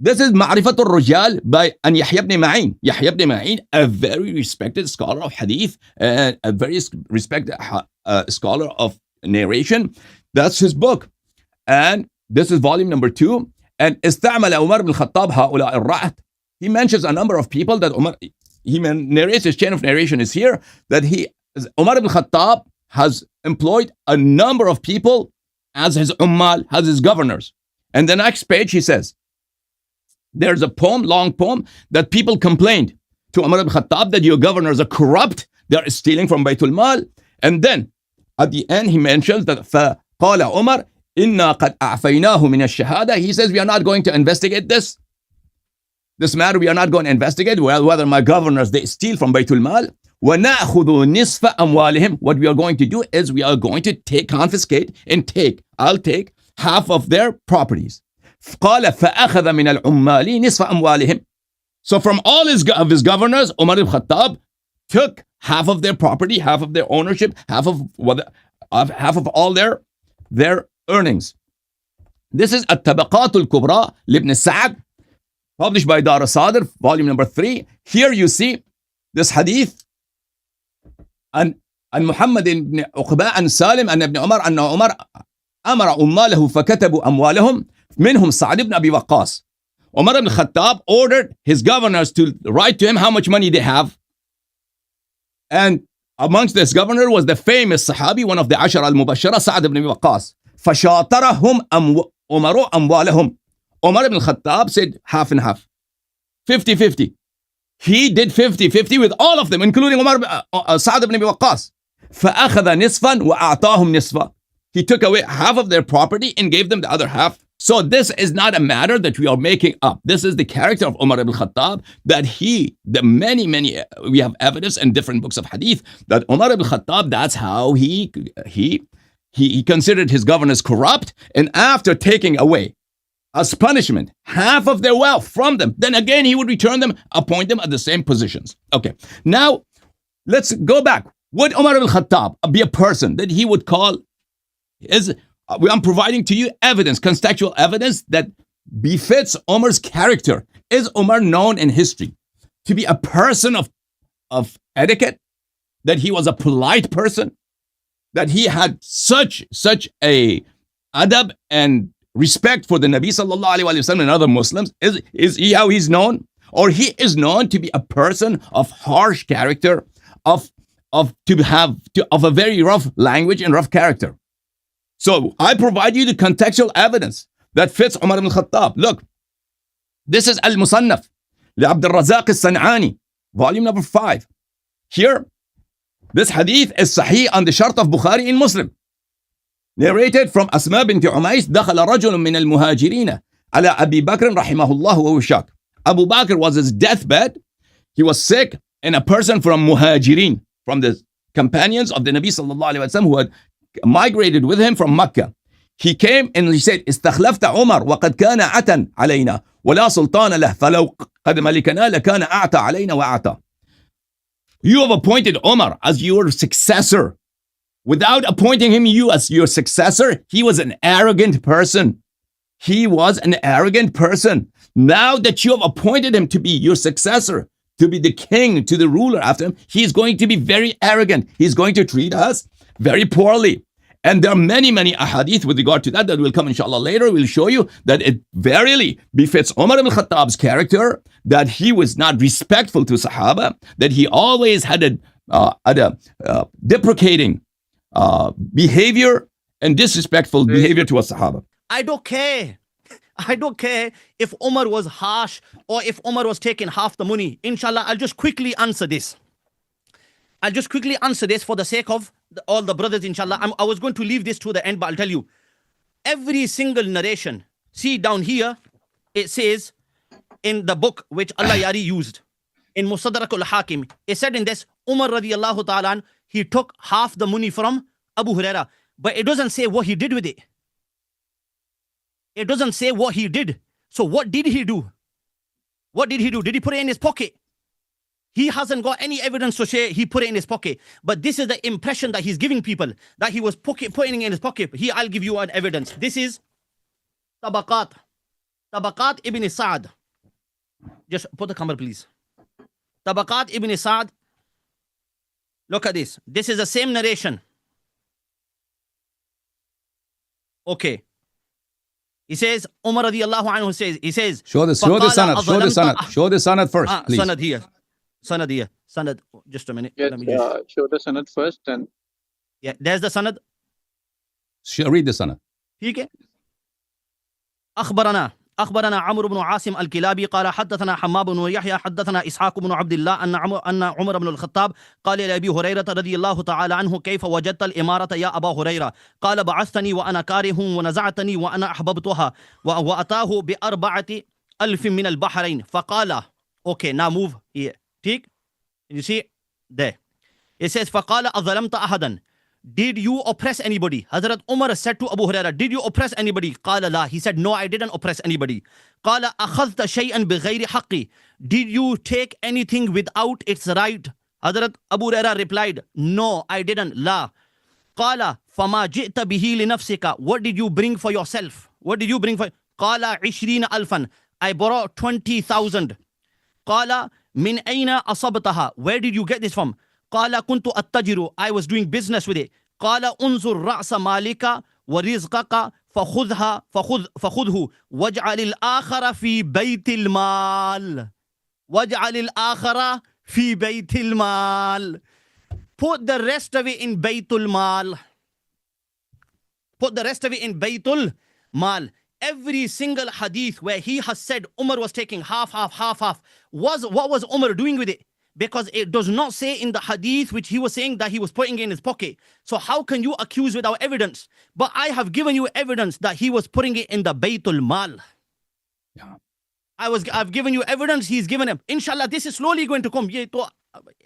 This is Ma'rifatul Rujal by Yahya ibn Ma'in. Yahya ibn Ma'in, a very respected scholar of hadith, and a very respected scholar of narration. That's his book. And this is volume number 2. And استعمل Umar ibn Khattab هؤلاء الرعت. He mentions a number of people that Umar, he narrates, his chain of narration is here, that Umar ibn Khattab has employed a number of people as his ummal, as his governors. And the next page he says, there's a poem, long poem, that people complained to Umar ibn Khattab that your governors are corrupt, they're stealing from Baytul Mal. And then at the end he mentions that فَقَالَ عُمَرْ إِنَّا قَدْ أَعْفَيْنَاهُ مِنَ الشَّهَادَةِ. He says, we are not going to investigate this matter, we are not going to investigate whether my governors, they steal from Baytul Mal. وَنَأْخُذُ نِصْفَ أَمْوَالِهِمْ. What we are going to do is we are going to confiscate and I'll take half of their properties. قال فأخذ من العمال نصف أموالهم. So from all of his governors, Umar ibn Khattab took half of their property, half of their ownership, half of all their earnings. This is At-Tabaqat al-Kubra Ibn Sa'd, published by Dar al-Sadr, volume number 3. Here you see this hadith and Muhammad ibn Uqba and Salim and Ibn Umar أن عمر أمر أماله فكتبوا أموالهم منهم سعد ibn Abi Waqqas. Umar ibn Khattab ordered his governors to write to him how much money they have. And amongst this governor was the famous Sahabi, one of the Ashar al-Mubashara, Sa'd ibn Abi Waqqas. فَشَاطَرَهُمْ أُمَرُ أَمْوَالَهُم. Umar ibn Khattab said half and half, 50-50. He did 50-50 with all of them, including Sa'd ibn Abi Waqqas. فَأَخَذَ نِصْفًا وَأَعْطَاهُمْ نِصْفًا. He took away half of their property and gave them the other half. So this is not a matter that we are making up. This is the character of Umar ibn Khattab, that we have evidence in different books of hadith that Umar ibn Khattab, that's how he considered his governors corrupt, and after taking away as punishment half of their wealth from them, then again he would return them, appoint them at the same positions. Okay, now let's go back. Would Umar ibn Khattab be a person that he would call I'm providing to you evidence, contextual evidence that befits Umar's character. Is Umar known in history to be a person of etiquette? That he was a polite person? That he had such a adab and respect for the Nabi sallallahu alaihi wasallam and other Muslims? Is he how he's known? Or he is known to be a person of harsh character, of a very rough language and rough character? So I provide you the contextual evidence that fits Umar ibn Khattab. Look, this is Al-Musannaf li Abdul Razak al-San'ani, volume number 5. Here, this hadith is sahih on the shart of Bukhari and Muslim. Narrated from Asma bint Umays, دخل رجل من المهاجرين على أبي بكر رحمه الله وهو شاك. Abu Bakr was his deathbed. He was sick, and a person from Muhajirin, from the companions of the Nabi sallallahu alaihi wasallam who had migrated with him from Mecca. He came and he said, استخلفت عمر وقد كان عتا علينا ولا سلطان له فلو قد ملكنا لكان أعتى علينا وأعتى. You have appointed Umar as your successor. Without appointing him you as your successor, he was an arrogant person. He was an arrogant person. Now that you have appointed him to be your successor, to be the king, to the ruler after him, he's going to be very arrogant. He's going to treat us very poorly. And there are many ahadith with regard to that will come inshallah later. We'll show you that it verily befits Umar ibn Khattab's character, that he was not respectful to Sahaba, that he always had a deprecating behavior and disrespectful behavior to a Sahaba. I don't care if Umar was harsh or if Umar was taking half the money. Inshallah, I'll just quickly answer this. For the sake of all the brothers, inshallah. I was going to leave this to the end, but I'll tell you. Every single narration, see down here, it says in the book which Allahyari used, in Mustadrak al-Hakim, it said in this, Umar radiallahu ta'ala, he took half the money from Abu Hurairah. But it doesn't say what he did with it. It doesn't say what he did. So what did he do? Did he put it in his pocket? He hasn't got any evidence to say he put it in his pocket. But this is the impression that he's giving people, that he was putting it in his pocket. Here, I'll give you an evidence. This is Tabaqat Tabaqat ibn Sa'd. Just put the camera, please. Tabaqat ibn Sa'd. Look at this. This is the same narration. Okay. He says, Umar radiallahu anhu says, he says, show the sanad first, please. Sanad here. Sanad, just a minute. Yes, Let me just... show the sanad first and... Yeah, there's the sanad. Read the sanad. ठीक है. أخبرنا عمرو بن عاصم الكلابي قال حدثنا حماد بن يحيى حدثنا إسحاق بن عبد الله أن عمر بن الخطاب قال لأبي هريرة رضي الله تعالى عنه كيف وجدت الإمارة يا أبا هريرة قال بعثتني وأنا كاره ونزعتني وأنا أحببتها وأتاه ب4,000 من البحرين فقال okay, now move here. ठीक? You see there. It says فقال أظلمت أحدا. Did you oppress anybody? Hazrat Umar said to Abu Hurairah, did you oppress anybody? قال لا. He said, no, I didn't oppress anybody. قال أخذت شيئا بغير حقي. Did you take anything without its right? Hazrat Abu Hurairah replied, no, I didn't. لا. قال فما جئت به لنفسك. What did you bring for yourself? What did you bring for... قال 20,000. I brought 20,000. قال من أين أصبتها? Where did you get this from? قال كنت أتجر. I was doing business with it. قال انظر رأس مالك ورزقك فخذه واجعل الآخر في بيت المال. واجعل الآخر في بيت المال. Put the rest of it in Baytul Mal. Put the rest of it in Baytul Mal. Every single hadith where he has said Umar was taking half, what was Umar doing with it? Because it does not say in the hadith which he was saying that he was putting in his pocket. So how can you accuse without evidence? But I have given you evidence that he was putting it in the Baytul Mal. Yeah. I've given you evidence, he's given him. Inshallah, this is slowly going to come.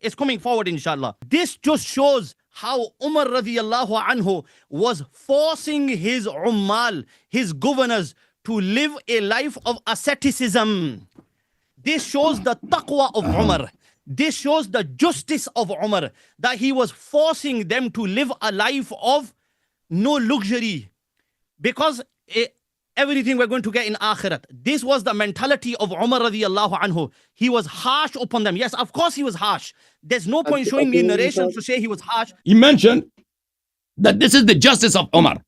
It's coming forward, inshallah. This just shows how Umar radiallahu anhu was forcing his ummal, his governors, to live a life of asceticism. This shows the taqwa of Umar. This shows the justice of Umar, that he was forcing them to live a life of no luxury. Because everything we're going to get in Akhirat. This was the mentality of Umar radiallahu anhu. He was harsh upon them. Yes, of course he was harsh. There's no point showing me narrations to say he was harsh. He mentioned that this is the justice of Umar,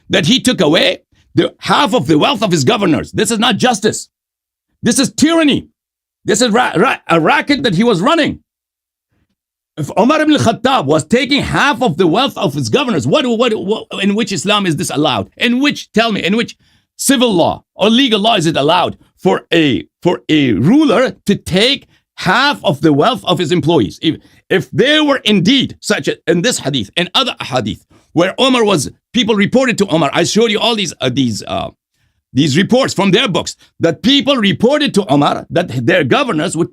that he took away the half of the wealth of his governors. This is not justice. This is tyranny. This is a racket that he was running. If Umar ibn al-Khattab was taking half of the wealth of his governors, what in which Islam is this allowed? In which civil law or legal law is it allowed for a ruler to take half of the wealth of his employees? If there were indeed such in this hadith and other hadith where Umar was, people reported to Umar. I showed you all these reports from their books that people reported to Umar that their governors were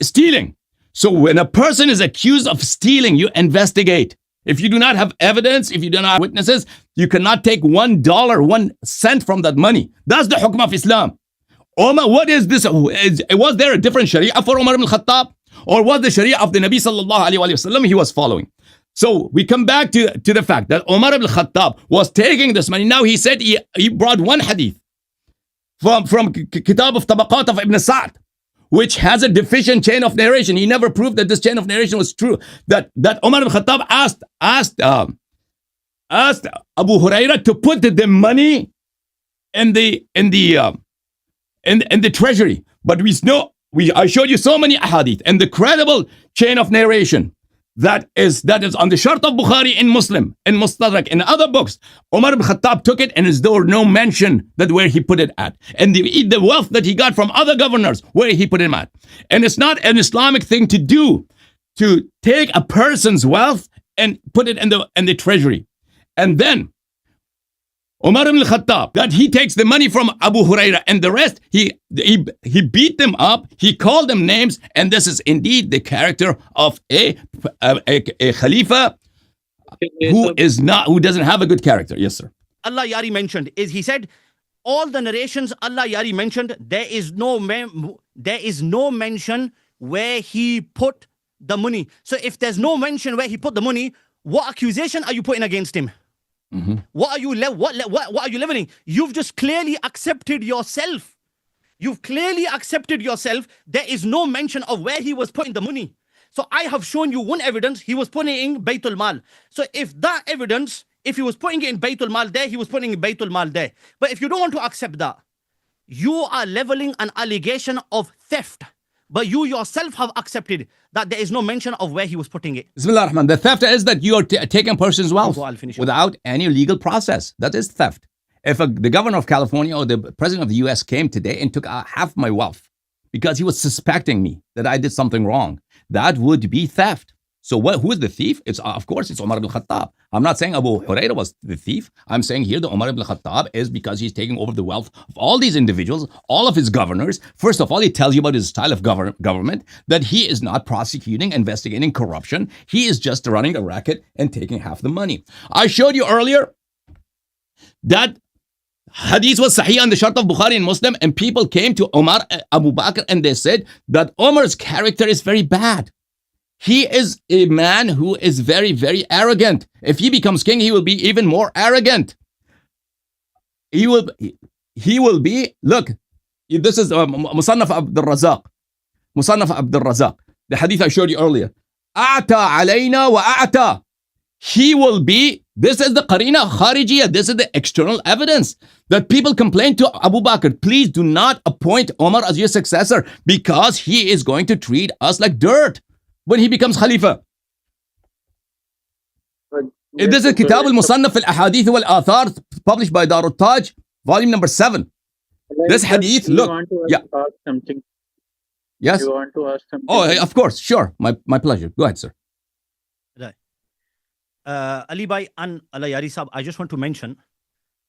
stealing. So when a person is accused of stealing, you investigate. If you do not have evidence, if you do not have witnesses, you cannot take $1, 1 cent from that money. That's the hukm of Islam. Umar, what is this? Was there a different sharia for Umar ibn Khattab? Or was the sharia of the Nabi sallallahu alayhi wa sallam he was following? So we come back to the fact that Umar ibn Khattab was taking this money. Now he said he brought one hadith from Kitab of Tabaqat of Ibn Sa'd, which has a deficient chain of narration. He never proved that this chain of narration was true. That Umar ibn Khattab asked Abu Hurairah to put the money in the treasury. But I showed you so many ahadith and the credible chain of narration that is on the shart of Bukhari in Muslim, in Mustadrak, in other books. Umar ibn Khattab took it and there was no mention that where he put it at. And the wealth that he got from other governors, where he put it at. And it's not an Islamic thing to do, to take a person's wealth and put it in the treasury. And then Umar ibn Khattab, that he takes the money from Abu Hurairah and the rest, he beat them up, he called them names, and this is indeed the character of a Khalifa who doesn't have a good character. Yes, sir. Allahyari mentioned he said all the narrations Allahyari mentioned, there is no mention where he put the money. So if there's no mention where he put the money, what accusation are you putting against him? What are you what are you leveling? You've just clearly accepted yourself. You've clearly accepted yourself. There is no mention of where he was putting the money. So I have shown you one evidence. He was putting it in Baytul Mal. So if that evidence, if he was putting it in Baytul Mal there, he was putting it in Baytul Mal there. But if you don't want to accept that, you are leveling an allegation of theft. But you yourself have accepted that there is no mention of where he was putting it. Bismillah ar-Rahman. The theft is that you are taking a person's wealth without any legal process. That is theft. If the governor of California or the president of the US came today and took half my wealth because he was suspecting me that I did something wrong, that would be theft. So who is the thief? It's of course it's Umar ibn Khattab. I'm not saying Abu Hurairah was the thief. I'm saying here that Umar ibn Khattab is because he's taking over the wealth of all these individuals, all of his governors. First of all, he tells you about his style of government, that he is not prosecuting, investigating corruption. He is just running a racket and taking half the money. I showed you earlier that hadith was sahih on the shart of Bukhari and Muslim, and people came to Omar, Abu Bakr, and they said that Omar's character is very bad. He is a man who is very, very arrogant. If he becomes king, he will be even more arrogant. He will be, look, this is Musannaf Abdul Razak. Musannaf Abdul Razak. The hadith I showed you earlier. A'ta alayna wa a'ta. He will be, this is the qarina kharijiyah, this is the external evidence that people complain to Abu Bakr, please do not appoint Omar as your successor because he is going to treat us like dirt when he becomes Khalifa. This is Kitab al-Musannaf al-Ahadith wal-Athar, published by Dar al-Taj, volume number 7. This hadith, look. Ask something. Yes? You want to ask something? Oh, of course, sure. My pleasure. Go ahead, sir. Right. Ali Bhai and Allahyari Sahab, I just want to mention,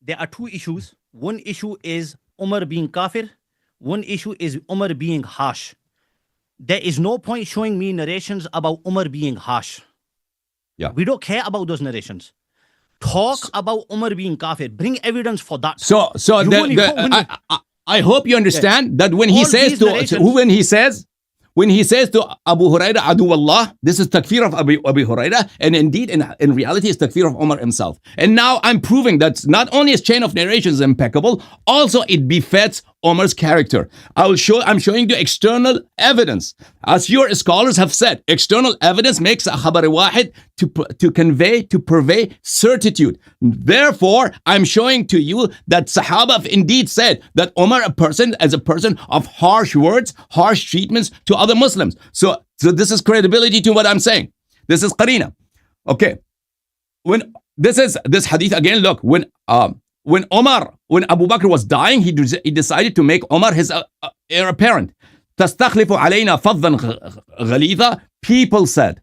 there are two issues. One issue is Umar being kafir. One issue is Umar being harsh. There is no point showing me narrations about Umar being harsh. Yeah. We don't care about those narrations. Talk about Umar being kafir. Bring evidence for that. I hope you understand that when he says when he says to Abu Hurairah, Adu Allah, this is takfir of Abu Hurairah, and indeed, in reality, it's takfir of Umar himself. And now I'm proving that not only his chain of narration is impeccable, also it befits Umar's character. I'm showing you external evidence. As your scholars have said, external evidence makes a khabar wahid to convey, to purvey certitude. Therefore, I'm showing to you that Sahaba indeed said that Umar is a person of harsh words, harsh treatments to other Muslims. So this is credibility to what I'm saying. This is qarina. Okay. When this hadith again, look, when Abu Bakr was dying, he decided to make Omar his heir apparent. تستخلف علينا فظا غليظا. People said,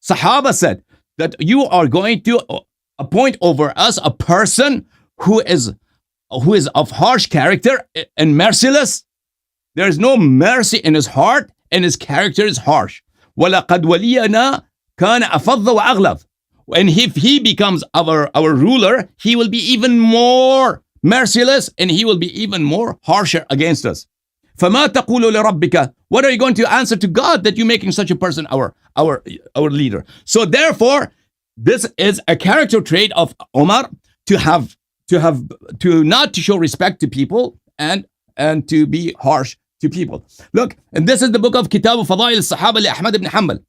Sahaba said, that you are going to appoint over us a person who is of harsh character and merciless. There is no mercy in his heart, and his character is harsh. وَلَقَدْ وَلِيَنَا كَانَ أَفَضَّ وَأَغْلَظ. And if he becomes our ruler, he will be even more merciless and he will be even more harsher against us. فَمَا تَقُولُ لِرَبِّكَ. What are you going to answer to God that you're making such a person our leader? So therefore, this is a character trait of Omar to not to show respect to people and to be harsh to people. Look, and this is the book of Kitab Fadail al-Sahaba li Ahmad ibn Hanbal.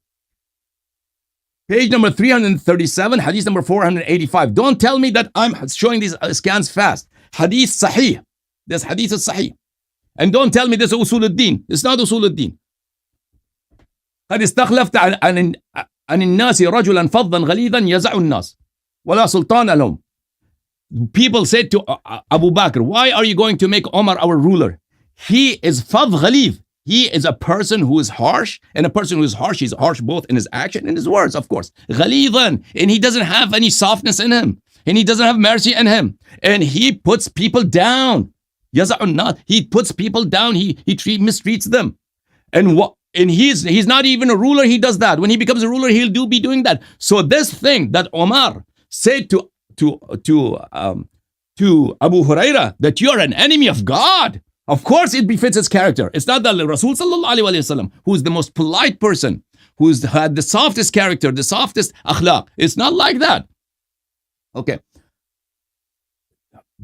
Page number 337, hadith number 485. Don't tell me that I'm showing these scans fast. Hadith sahih. This hadith is sahih. And don't tell me this is usul al-din. It's not usul al-din. قد استخلفت عن الناس رجلا فظا غليظا يزع الناس ولا سلطان لهم. People said to Abu Bakr, why are you going to make Omar our ruler? He is fadh ghalidh. He is a person who is harsh, and a person who is harsh, he's harsh both in his action and his words, of course. Ghalidhan, and he doesn't have any softness in him, and he doesn't have mercy in him, and he puts people down. Yaza'un nas, he puts people down. He mistreats them, and he's not even a ruler. He does that. When he becomes a ruler, he'll be doing that. So this thing that Omar said to Abu Hurairah, that you're an enemy of God. Of course, it befits his character. It's not that Rasul sallallahu alaihi wasallam, who is the most polite person, who's had the softest character, the softest akhlaq. It's not like that. Okay.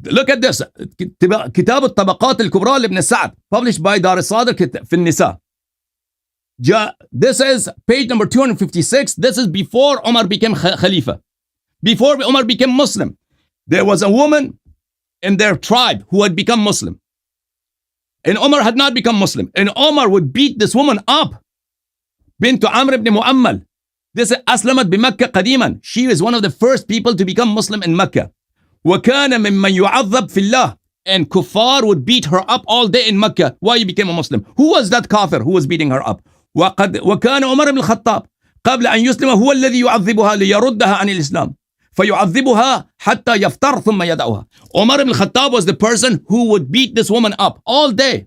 Look at this. كتاب الطبقات الكبرى لابن سعد, published by دار الصادر في النساء. This is page number 256. This is before Omar became Khalifa. Before Omar became Muslim, there was a woman in their tribe who had become Muslim. And Omar had not become Muslim. And Omar would beat this woman up. بنت عمرو بن مؤمل. This أسلمت بمكة قديما. She is one of the first people to become Muslim in Mecca. وكان ممن يعذب في الله. And kuffar would beat her up all day in Mecca. Why you became a Muslim? Who was that kafir who was beating her up? وكان عمر بن الخطاب قبل أن يسلم هو الذي يعذبها ليردها عن الإسلام. فيعذبها حتى يفتر ثم يدعها. Umar ibn Khattab was the person who would beat this woman up all day.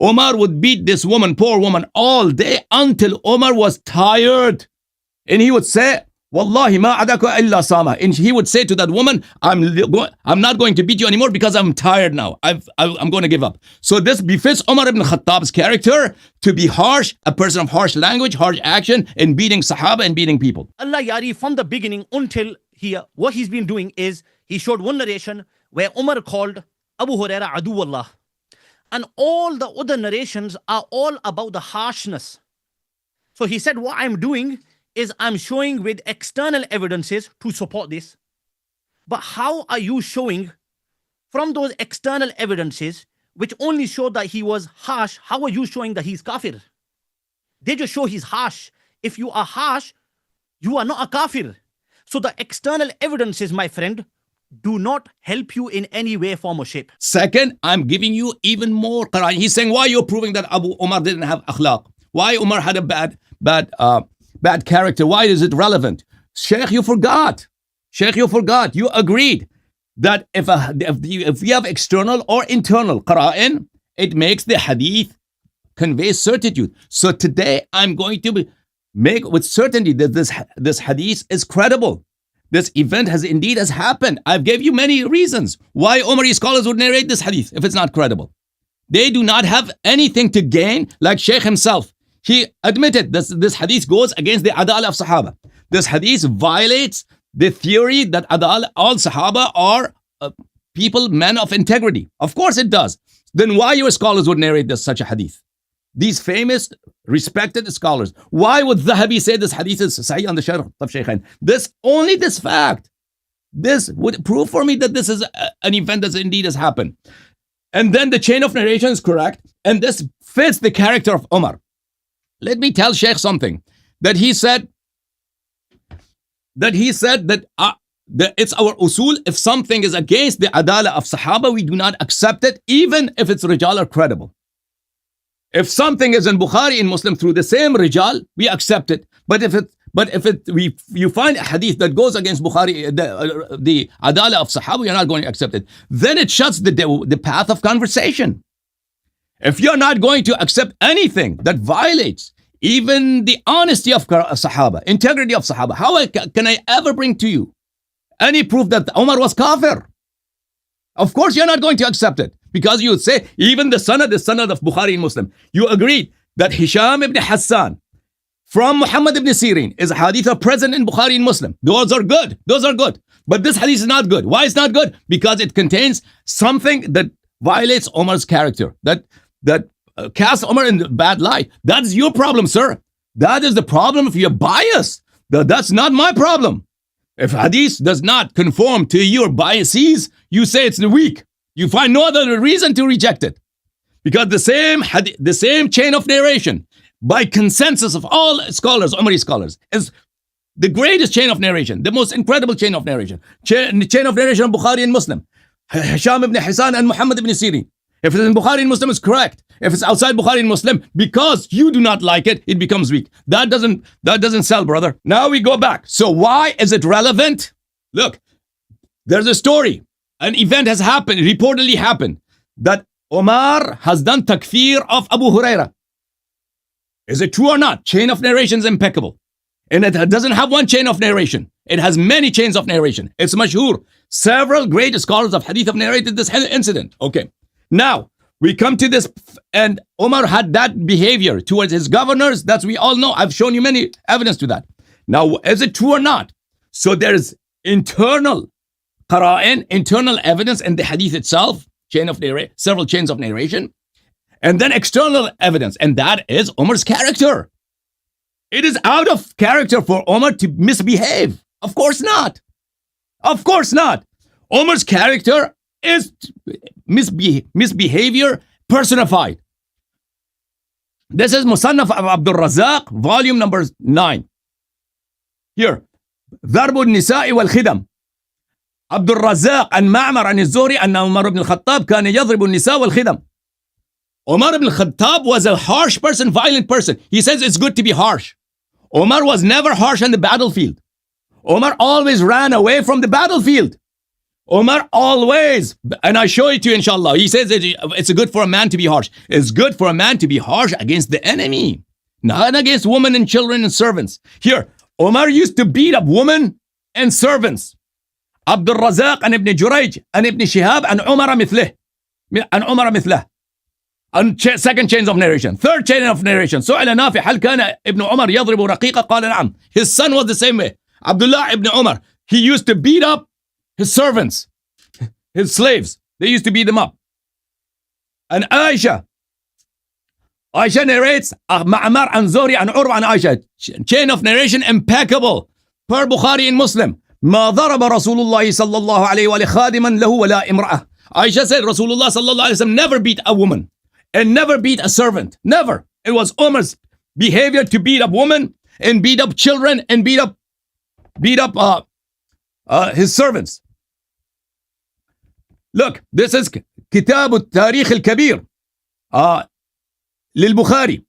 Umar would beat this woman, poor woman, all day until Umar was tired. And he would say, Wallahi ma adaka illa sama. And he would say to that woman, I'm not going to beat you anymore because I'm tired now. I'm going to give up. So this befits Umar ibn Khattab's character to be harsh, a person of harsh language, harsh action, in beating Sahaba and beating people. Allahyari, from the beginning until here, what he's been doing is he showed one narration where Umar called Abu Hurairah Aduwallah. And all the other narrations are all about the harshness. So he said, what I'm doing is I'm showing with external evidences to support this. But how are you showing from those external evidences which only show that he was harsh, how are you showing that he's kafir? They just show he's harsh. If you are harsh, you are not a kafir. So the external evidences, my friend, do not help you in any way, form or shape. Second, I'm giving you even more Quran. He's saying, why are you proving that Abu Umar didn't have akhlaq? Why Umar had a bad character? Why is it relevant? Sheikh, you forgot. Sheikh, you forgot. You agreed that if we have external or internal Quran, it makes the hadith convey certitude. So today I'm going to make with certainty that this hadith is credible. This event has happened. I've gave you many reasons why Umari scholars would narrate this hadith if it's not credible. They do not have anything to gain, like Shaykh himself. He admitted this hadith goes against the adala of Sahaba. This hadith violates the theory that all Sahaba are people, men of integrity. Of course it does. Then why your scholars would narrate such a hadith? These famous, respected scholars. Why would Zahabi say this hadith is sahih on the Sharh of Shaykhain? This fact, this would prove for me that this is an event that indeed has happened. And then the chain of narration is correct, and this fits the character of Umar. Let me tell Shaykh something that he said that it's our usul. If something is against the adala of Sahaba, we do not accept it, even if its rijal are credible. If something is in Bukhari and Muslim through the same rijal, we accept it. But if you find a hadith that goes against Bukhari, the adala of Sahaba, you're not going to accept it. Then it shuts the path of conversation. If you're not going to accept anything that violates even the honesty of Sahaba, integrity of Sahaba, how can I ever bring to you any proof that Umar was kafir? Of course, you're not going to accept it, because you would say even the sanad of Bukhari and Muslim. You agreed that Hisham ibn Hassan from Muhammad ibn Sirin is a hadith present in Bukhari and Muslim. Those are good. But this hadith is not good. Why it's not good? Because it contains something that violates Umar's character, that casts Umar in the bad light. That's your problem, sir. That is the problem of your bias. That's not my problem. If hadith does not conform to your biases, you say it's weak. You find no other reason to reject it. Because the same chain of narration, by consensus of all scholars, Umari scholars, is the greatest chain of narration, the most incredible chain of narration. Chain of narration of Bukhari and Muslim. Hisham ibn Hassan and Muhammad ibn Sirin. If it's in Bukhari and Muslim, it's correct. If it's outside Bukhari and Muslim, because you do not like it, it becomes weak. That doesn't sell, brother. Now we go back. So why is it relevant? Look, there's a story. An event has happened, reportedly happened, that Omar has done takfir of Abu Hurairah. Is it true or not? Chain of narration is impeccable. And it doesn't have one chain of narration. It has many chains of narration. It's mashhur. Several great scholars of hadith have narrated this incident. Okay. Now, we come to this, and Umar had that behavior towards his governors. That's we all know. I've shown you many evidence to that. Now, is it true or not? So there's internal qara'in, internal evidence in the hadith itself, several chains of narration, and then external evidence, and that is Umar's character. It is out of character for Umar to misbehave. Of course not. Of course not. Umar's character is misbehavior personified. This is Musannaf of Abdul Razak, volume number 9. Here. ضرب النساء والخدم. عبد الرزاق عن معمر عن الزهري أن عمر بن الخطاب كان يضرب النساء والخدم. Umar ibn Khattab was a harsh person, violent person. He says it's good to be harsh. Umar was never harsh on the battlefield. Umar always ran away from the battlefield. Umar always, and I show it to you inshallah. He says it's good for a man to be harsh. It's good for a man to be harsh against the enemy, not against women and children and servants. Here, Umar used to beat up women and servants. Abdul Razak and Ibn Jurayj and Ibn Shihab and Umar مثله. And second chain of narration. Third chain of narration. سئل نافع هل كان ابن عمر يضرب رقيقة؟ قال نعم. His son was the same way. Abdullah ibn Umar. He used to beat up his servants, his slaves. They used to beat them up. And Aisha narrates Ma'mar and Zori and Urwa and Aisha. Chain of narration impeccable. Per Bukhari and Muslim. ما ضرب رسول الله صلى الله عليه وآله خادما له ولا امرأة. Aisha said Rasulullah sallallahu alayhi wa sallam never beat a woman and never beat a servant. Never. It was Umar's behavior to beat up women and beat up children and beat up his servants. Look, this is كتاب التاريخ الكبير للبخاري.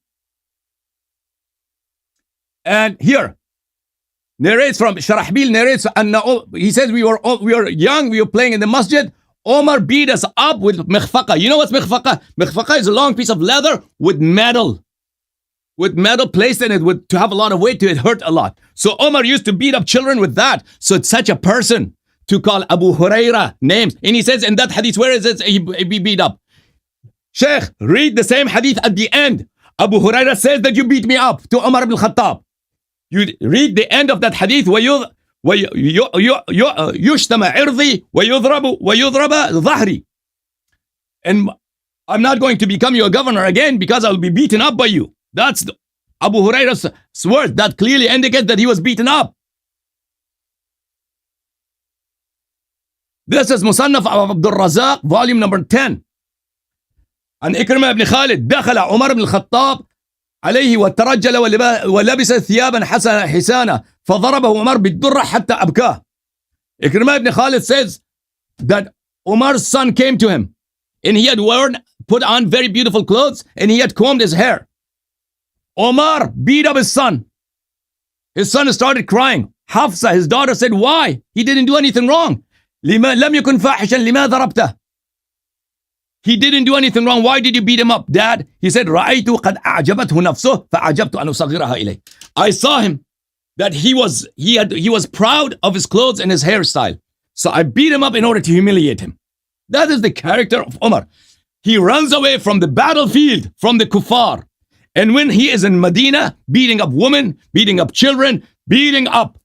And here narrates from Sharahbil narrates, and he says we were young, we were playing in the masjid. Omar beat us up with mikhfaqa. You know what's mikhfaqa? Mikhfaqa is a long piece of leather with metal placed in it to have a lot of weight to it hurt a lot. So Omar used to beat up children with that. So it's such a person to call Abu Hurairah names. And he says in that hadith, where is it? He beat up. Sheikh, read the same hadith at the end. Abu Hurairah says that you beat me up to Umar ibn Khattab. You read the end of that hadith. يشتم عرضي ويضرب ظهري. And I'm not going to become your governor again because I'll be beaten up by you. That's Abu Hurairah's word. That clearly indicates that he was beaten up. This is Musannaf of Abdul Razak, volume number 10. عن إكرمة بن خالد دخل عمر بن الخطاب عليه وترجل ولبس ثيابا حسانة فضربه عمر بالدرة حتى أبكاه. Ikrimah ibn Khalid says that Umar's son came to him and he had put on very beautiful clothes and he had combed his hair. Umar beat up his son. His son started crying. Hafsa, his daughter, said, why? He didn't do anything wrong. لم يكن فاحشا لما ضربته. He didn't do anything wrong. Why did you beat him up, Dad? He said, رأيت قد أعجبته نفسه فأعجبت أن أصغرها إليه. I saw him that he was proud of his clothes and his hairstyle. So I beat him up in order to humiliate him. That is the character of Umar. He runs away from the battlefield, from the kuffar. And when he is in Medina, beating up women, beating up children, beating up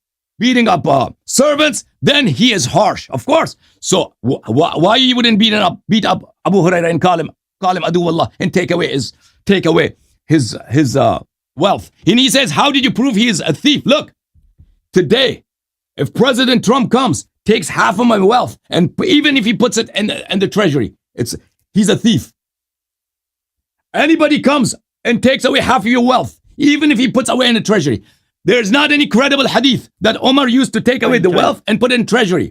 servants, then he is harsh, of course. So why you wouldn't beat up Abu Hurairah and call him Adu Allah and take away his wealth? And he says, how did you prove he is a thief? Look, today, if President Trump comes, takes half of my wealth, and even if he puts it in the treasury, he's a thief. Anybody comes and takes away half of your wealth, even if he puts away in the treasury, there's not any credible hadith that Omar used to take away the wealth and put it in treasury.